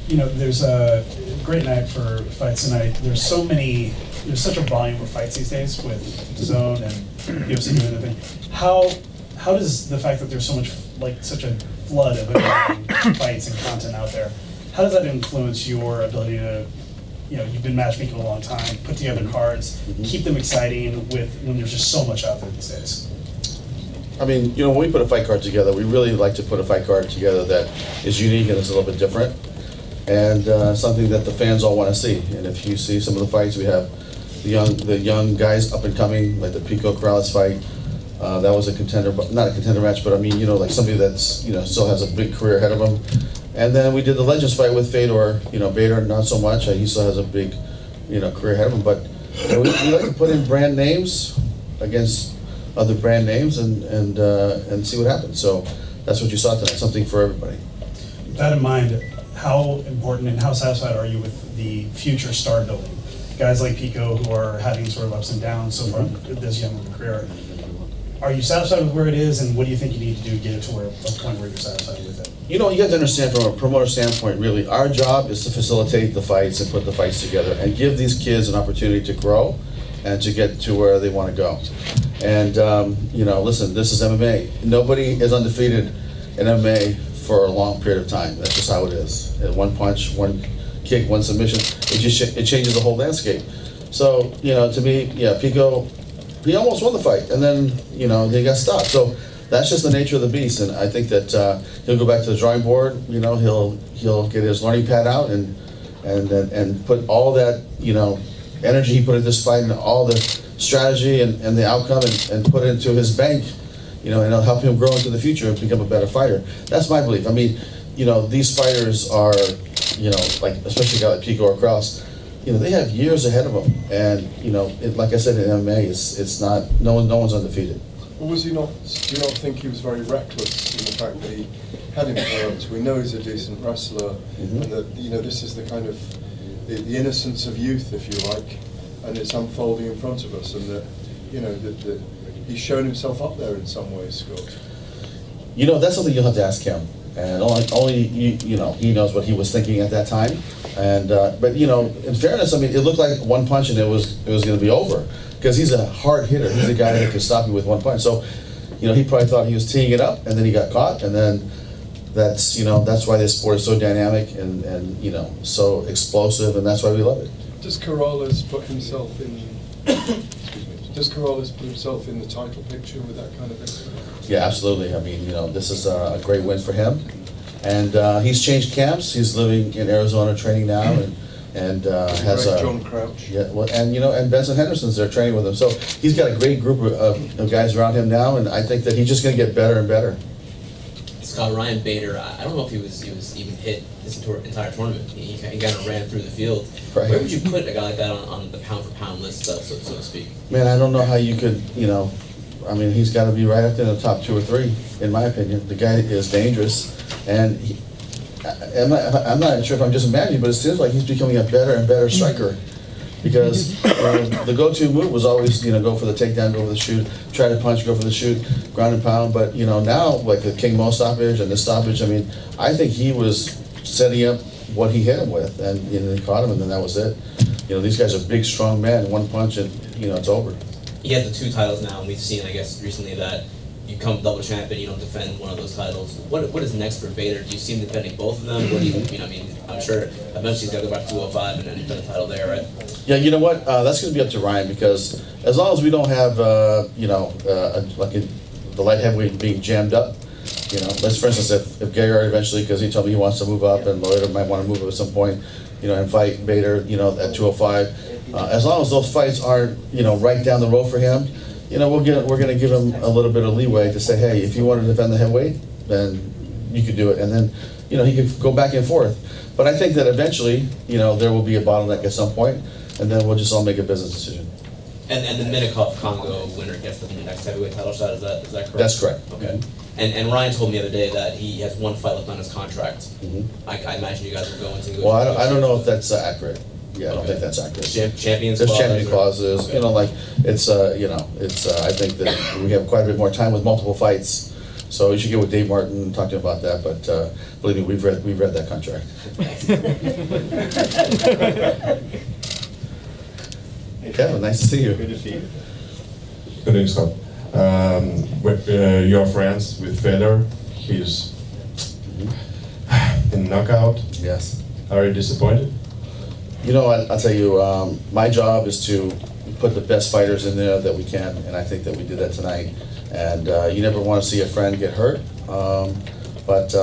there's a great night for fights tonight. There's such a volume of fights these days with DAZN and UFC doing the thing. How does the fact that there's such a flood of amazing fights and content out there, how does that influence your ability to, you've been matchmaking a long time, put together cards, keep them exciting when there's just so much out there these days? I mean, when we put a fight card together, we really like to put a fight card together that is unique and is a little bit different, and something that the fans all want to see. And if you see some of the fights, we have the young guys up and coming, like the Pico Corrales fight. That was a contender, but not a contender match, but I mean, like somebody that's still has a big career ahead of him. And then we did the Legends fight with Fedor. Bader, not so much. He still has a big, career ahead of him. But we like to put in brand names against other brand names and see what happens. So that's what you saw tonight. Something for everybody. With that in mind, how important and how satisfied are you with the future star building? Guys like Pico who are having sort of ups and downs so far in this young of a career. Are you satisfied with where it is, and what do you think you need to do to get it to a point where you're satisfied with it? You have to understand from a promoter standpoint, really, our job is to facilitate the fights and put the fights together and give these kids an opportunity to grow and to get to where they want to go. And, listen, this is MMA. Nobody is undefeated in MMA for a long period of time. That's just how it is. And one punch, one kick, one submission, it changes the whole landscape. So, to me, Pico, he almost won the fight, and then, he got stopped. So that's just the nature of the beast, and I think that he'll go back to the drawing board. He'll get his learning pad out and put all that, energy he put in this fight and all the strategy and the outcome and put it into his bank, and it'll help him grow into the future and become a better fighter. That's my belief. I mean, these fighters are, like especially a guy like Pico or Kraus, they have years ahead of them, and like I said, in MMA, it's not no one's undefeated. Well, was he not? Do you not think he was very reckless in the fact that he had him hurt? We know he's a decent wrestler, and that this is the kind of the innocence of youth, if you like, and it's unfolding in front of us, and that that he's shown himself up there in some ways, Scott. That's something you'll have to ask him, and only he knows what he was thinking at that time. And but in fairness, I mean, it looked like one punch and it was going to be over, because he's a hard hitter. He's a guy that can stop you with one punch. So, he probably thought he was teeing it up, and then he got caught, and then that's why this sport is so dynamic and so explosive, and that's why we love it. Does Corrales put himself in? Does Corrales put himself in the title picture with that kind of thing? Yeah, absolutely. I mean, this is a great win for him. And he's changed camps. He's living in Arizona, training now, and has John Crouch. Yeah, well, and Benson Henderson's there training with him. So he's got a great group of guys around him now, and I think that he's just going to get better and better. Scott, Ryan Bader, I don't know if he was even hit this entire tournament. He kind of ran through the field. Right. Where would you put a guy like that on the pound for pound list, so to speak? Man, I don't know how you could, I mean, he's got to be right up there in the top 2 or 3, in my opinion. The guy is dangerous. And I'm not sure if I'm just imagining, but it seems like he's becoming a better and better striker. Because the go-to move was always, go for the takedown, go for the shoot, try to punch, go for the shoot, ground and pound. But, now, like the King Mo stoppage and this stoppage, I mean, I think he was setting up what he hit him with. And he caught him, and then that was it. These guys are big, strong men. One punch, and, it's over. He has the 2 titles now, and we've seen, I guess, recently that you come double champion, you don't defend one of those titles. What is next for Bader? Do you see him defending both of them? What do you I mean, I'm sure eventually he's got to go back to 205 and defend the title there, right? Yeah, you know what? That's going to be up to Ryan, because as long as we don't have, the light heavyweight being jammed up, let's, for instance, if Gegard eventually, because he told me he wants to move up, and Lloyd might want to move up at some point, and fight Bader, at 205. As long as those fights aren't, right down the road for him, we're going to give him a little bit of leeway to say, hey, if you want to defend the heavyweight, then you could do it, and then he could go back and forth. But I think that eventually, there will be a bottleneck at some point, and then we'll just all make a business decision. And the Minikov Congo winner gets the next heavyweight title shot. Is that correct? That's correct. Okay. And Ryan told me the other day that he has 1 fight left on his contract. Mm-hmm. I imagine you guys are going to. Well, I don't know if that's accurate. Yeah, I don't think that's accurate. Champions. There's champion clauses. Okay. I think that we have quite a bit more time with multiple fights So you should get with Dave Martin and talk to him about that, but believe me, we've read that contract. Kevin, nice to see you. Good to see you. Good evening, Scott. You are friends with Federer. He's in knockout. Yes. Are you disappointed? You know, I'll tell you, my job is to put the best fighters in there that we can, and I think that we did that tonight. And you never want to see a friend get hurt, but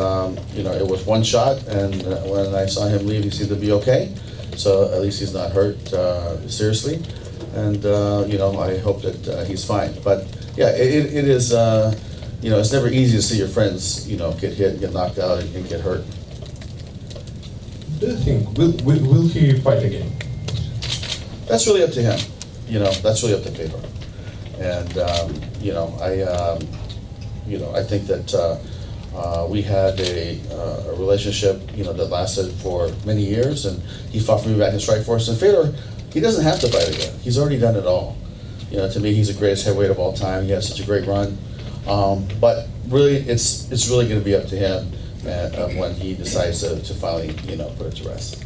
you know, it was one shot, and when I saw him leave, he seemed to be okay. So at least he's not hurt seriously, and you know, I hope that he's fine. But yeah, it is. You know, it's never easy to see your friends, you know, get hit, get knocked out, and get hurt. Do you think will he fight again? That's really up to him. You know, that's really up to Fedor. And you know, I think that we had a relationship, you know, that lasted for many years, and he fought for me back in Strikeforce. And Fedor, he doesn't have to fight again. He's already done it all. You know, to me, he's the greatest heavyweight of all time. He had such a great run. But really, it's really going to be up to him when he decides to finally, you know, put it to rest.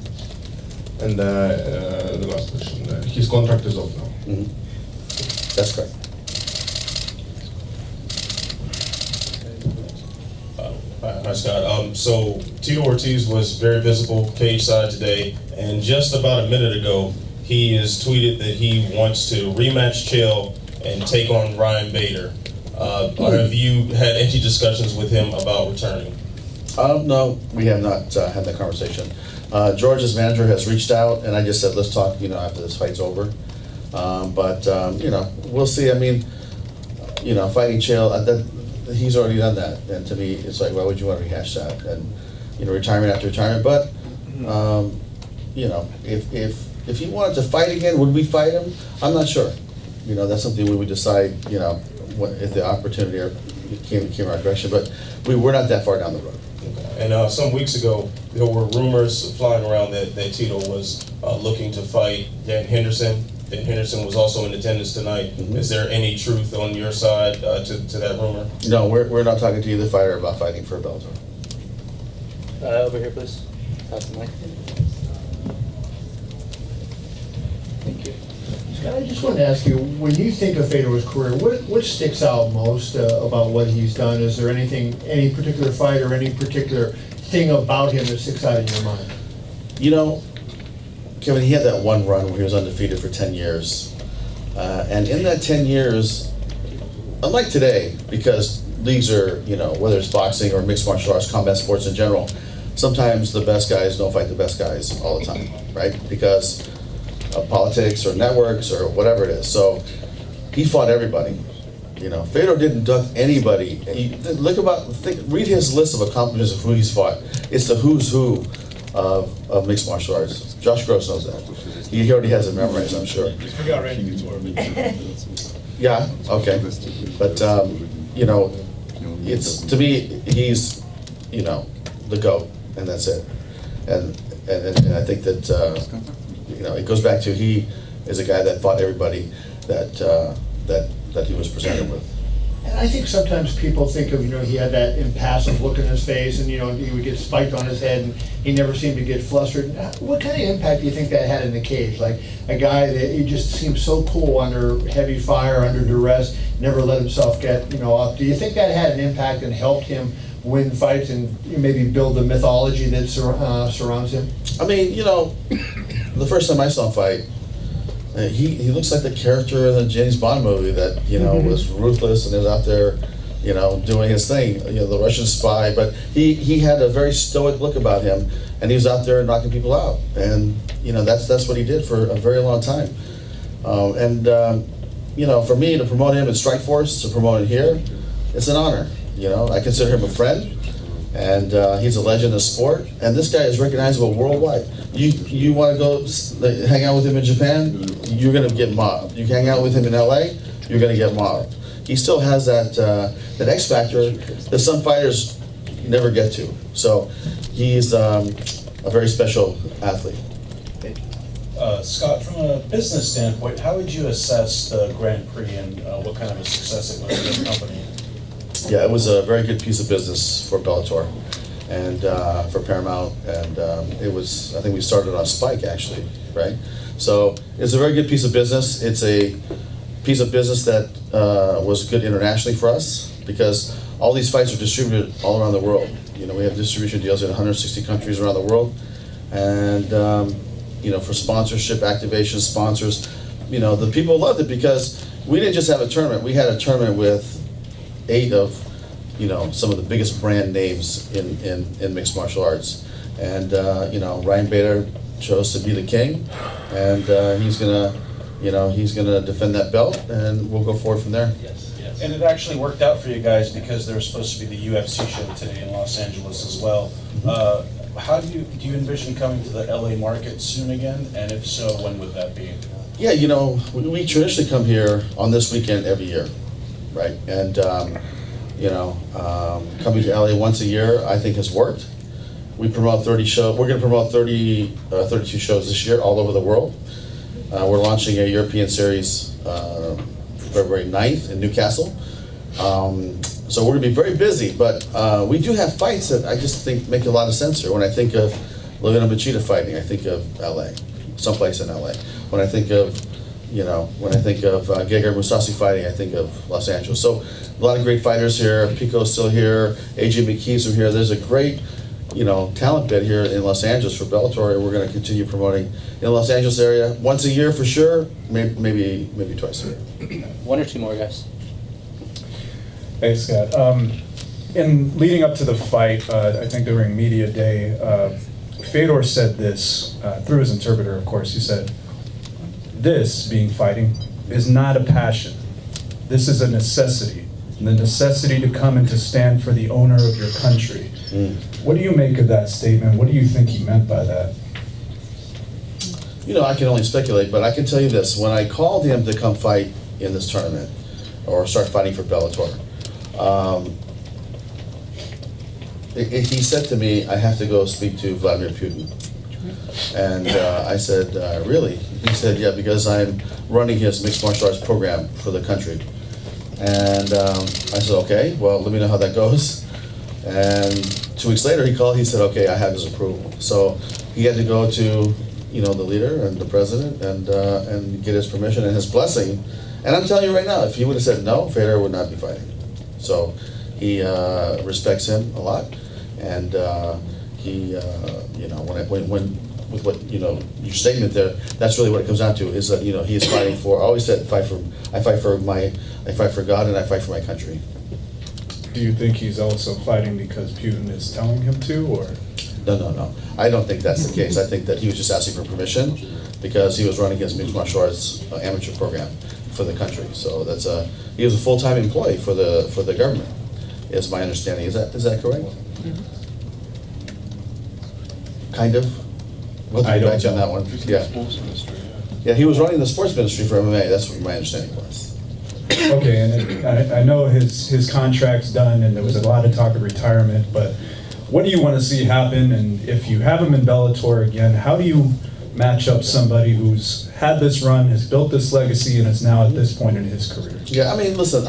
And the last question: his contract is off now. Mm-hmm. That's correct. Hi, Scott. So Tito Ortiz was very visible cage side today, and just about a minute ago, he has tweeted that he wants to rematch Chael and take on Ryan Bader. Have you had any discussions with him about returning? No, we have not had that conversation. George's manager has reached out, and I just said, let's talk, you know, after this fight's over. But you know, we'll see. I mean, you know, fighting Chael, he's already done that, and to me, it's like, why would you want to rehash that? And you know, retirement after retirement. But you know, if he wanted to fight again, would we fight him? I'm not sure. You know, that's something we would decide. You know, if the opportunity came our direction. But we're not that far down the road. And some weeks ago, there were rumors flying around that Tito was looking to fight Dan Henderson. Dan Henderson was also in attendance tonight. Mm-hmm. Is there any truth on your side to that rumor? No, we're not talking to either fighter about fighting for a Bellator. Over here, please. Pass the mic. Thank you. Scott, I just wanted to ask you, when you think of Fedor's career, what sticks out most about what he's done? Is there any particular fight or any particular thing about him that sticks out in your mind? You know, Kevin, he had that one run where he was undefeated for 10 years. And in that 10 years, unlike today, because leagues are, you know, whether it's boxing or mixed martial arts, combat sports in general, sometimes the best guys don't fight the best guys all the time, right? Because of politics or networks or whatever it is. So he fought everybody. You know, Fedor didn't duck anybody. Read his list of accomplishments of who he's fought. It's the who's who of mixed martial arts. Josh Gross knows that. He already has it memorized, I'm sure. You forgot Randy Couture. Yeah, okay. But, you know, it's, to me, he's, you know, the GOAT, and that's it. And I think that, you know, it goes back to he is a guy that fought everybody that he was presented with. And I think sometimes people think of, you know, he had that impassive look in his face, and, you know, he would get spiked on his head, and he never seemed to get flustered. What kind of impact do you think that had in the cage? Like, a guy that he just seemed so cool under heavy fire, under duress, never let himself get, you know, up. Do you think that had an impact and helped him win fights and maybe build the mythology that surrounds him? I mean, you know, the first time I saw him fight, he looks like the character in the James Bond movie that, you know, was ruthless and is out there, you know, doing his thing, you know, the Russian spy. But he had a very stoic look about him, and he was out there knocking people out. And, you know, that's what he did for a very long time. You know, for me to promote him in Strikeforce, to promote him here, it's an honor. You know, I consider him a friend, and he's a legend of sport. And this guy is recognizable worldwide. You want to go hang out with him in Japan, you're going to get mobbed. You hang out with him in LA, you're going to get mobbed. He still has that X factor that some fighters never get to. So he's a very special athlete. Scott, from a business standpoint, how would you assess the Grand Prix and what kind of a success it was for the company? Yeah, it was a very good piece of business for Bellator and for Paramount, and it was, I think we started on Spike actually, right? So it's a very good piece of business. It's a piece of business that was good internationally for us because all these fights are distributed all around the world. You know, we have distribution deals in 160 countries around the world, and you know, for sponsorship, activation, sponsors, you know, the people loved it because we didn't just have a tournament. We had a tournament with 8 of, you know, some of the biggest brand names in mixed martial arts, and you know, Ryan Bader chose to be the king, and he's gonna defend that belt, and we'll go forward from there. And it actually worked out for you guys because there was supposed to be the UFC show today in Los Angeles as well. How do you envision coming to the LA market soon again? And if so, when would that be? Yeah, you know, we traditionally come here on this weekend every year, right? And you know, coming to LA once a year, I think has worked. We promote 30 shows. We're going to promote 32 shows this year all over the world. We're launching a European series February 9th in Newcastle. So we're going to be very busy, but we do have fights that I just think make a lot of sense here. When I think of Levina Machida fighting, I think of LA, someplace in LA. When I think of, you know, when I think of Gegard Mousasi fighting, I think of Los Angeles. So a lot of great fighters here. Pico's still here. AJ McKee's from here. There's a great, you know, talent bed here in Los Angeles for Bellator, and we're going to continue promoting in the Los Angeles area once a year for sure, maybe twice a year. 1 or 2 more, guys. Hey, Scott. In leading up to the fight, I think during media day, Fedor said this, through his interpreter, of course. He said, "This, being fighting, is not a passion. This is a necessity. The necessity to come and to stand for the owner of your country." What do you make of that statement? What do you think he meant by that? You know, I can only speculate, but I can tell you this. When I called him to come fight in this tournament, or start fighting for Bellator, he said to me, "I have to go speak to Vladimir Putin." And I said, "Really?" He said, "Yeah, because I'm running his mixed martial arts program for the country." And I said, "Okay, well, let me know how that goes." And 2 weeks later, he called. He said, "Okay, I have his approval." So he had to go to, you know, the leader and the president and get his permission and his blessing. And I'm telling you right now, if he would have said no, Fedor would not be fighting. So he respects him a lot, and he, you know, when with what, you know, your statement there, that's really what it comes down to, is that, you know, he is fighting for. I always said, I fight for God, and I fight for my country. Do you think he's also fighting because Putin is telling him to, or? No. I don't think that's the case. I think that he was just asking for permission because he was running his mixed martial arts amateur program for the country. So he was a full-time employee for the government, is my understanding. Is that correct? Kind of. We'll I don't back on that one. Yeah. Sports ministry, Yeah, he was running the sports ministry for MMA. That's what my understanding was. Okay, and I know his contract's done, and there was a lot of talk of retirement, but what do you want to see happen? And if you have him in Bellator again, how do you match up somebody who's had this run, has built this legacy, and is now at this point in his career? Yeah, I mean, listen,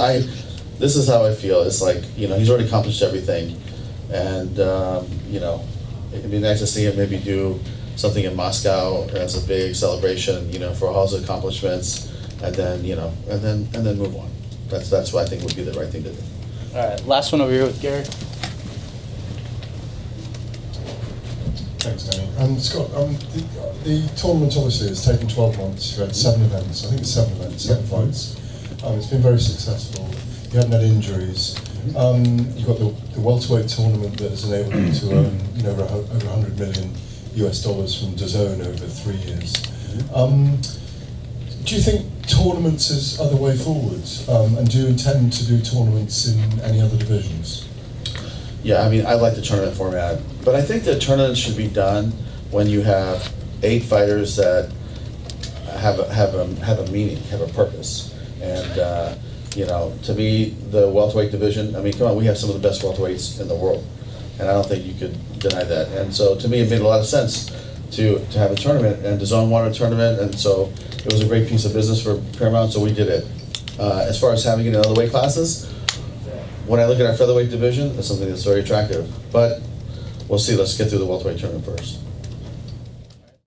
this is how I feel. It's like, you know, he's already accomplished everything, and you know, it'd be nice to see him maybe do something in Moscow as a big celebration, you know, for all his accomplishments, and then, you know, and then move on. That's what I think would be the right thing to do. All right, last one over here with Gary. Thanks, Danny. Scott, the tournament obviously has taken 12 months. You've had 7 events. I think it's 7 events, 7 fights. It's been very successful. You haven't had injuries. You've got the welterweight tournament that has enabled you to earn, you know, over $100 million US from DAZN over 3 years. Do you think tournaments are the way forward? And do you intend to do tournaments in any other divisions? Yeah, I mean, I like the tournament format, but I think the tournament should be done when you have 8 fighters that have a meaning, have a purpose. And you know, to me, the welterweight division, I mean, come on, we have some of the best welterweights in the world, and I don't think you could deny that. And so, to me, it made a lot of sense to have a tournament, and DAZN wanted a tournament, and so it was a great piece of business for Paramount, so we did it. As far as having it in other weight classes, when I look at our featherweight division, that's something that's very attractive. But we'll see. Let's get through the welterweight tournament first.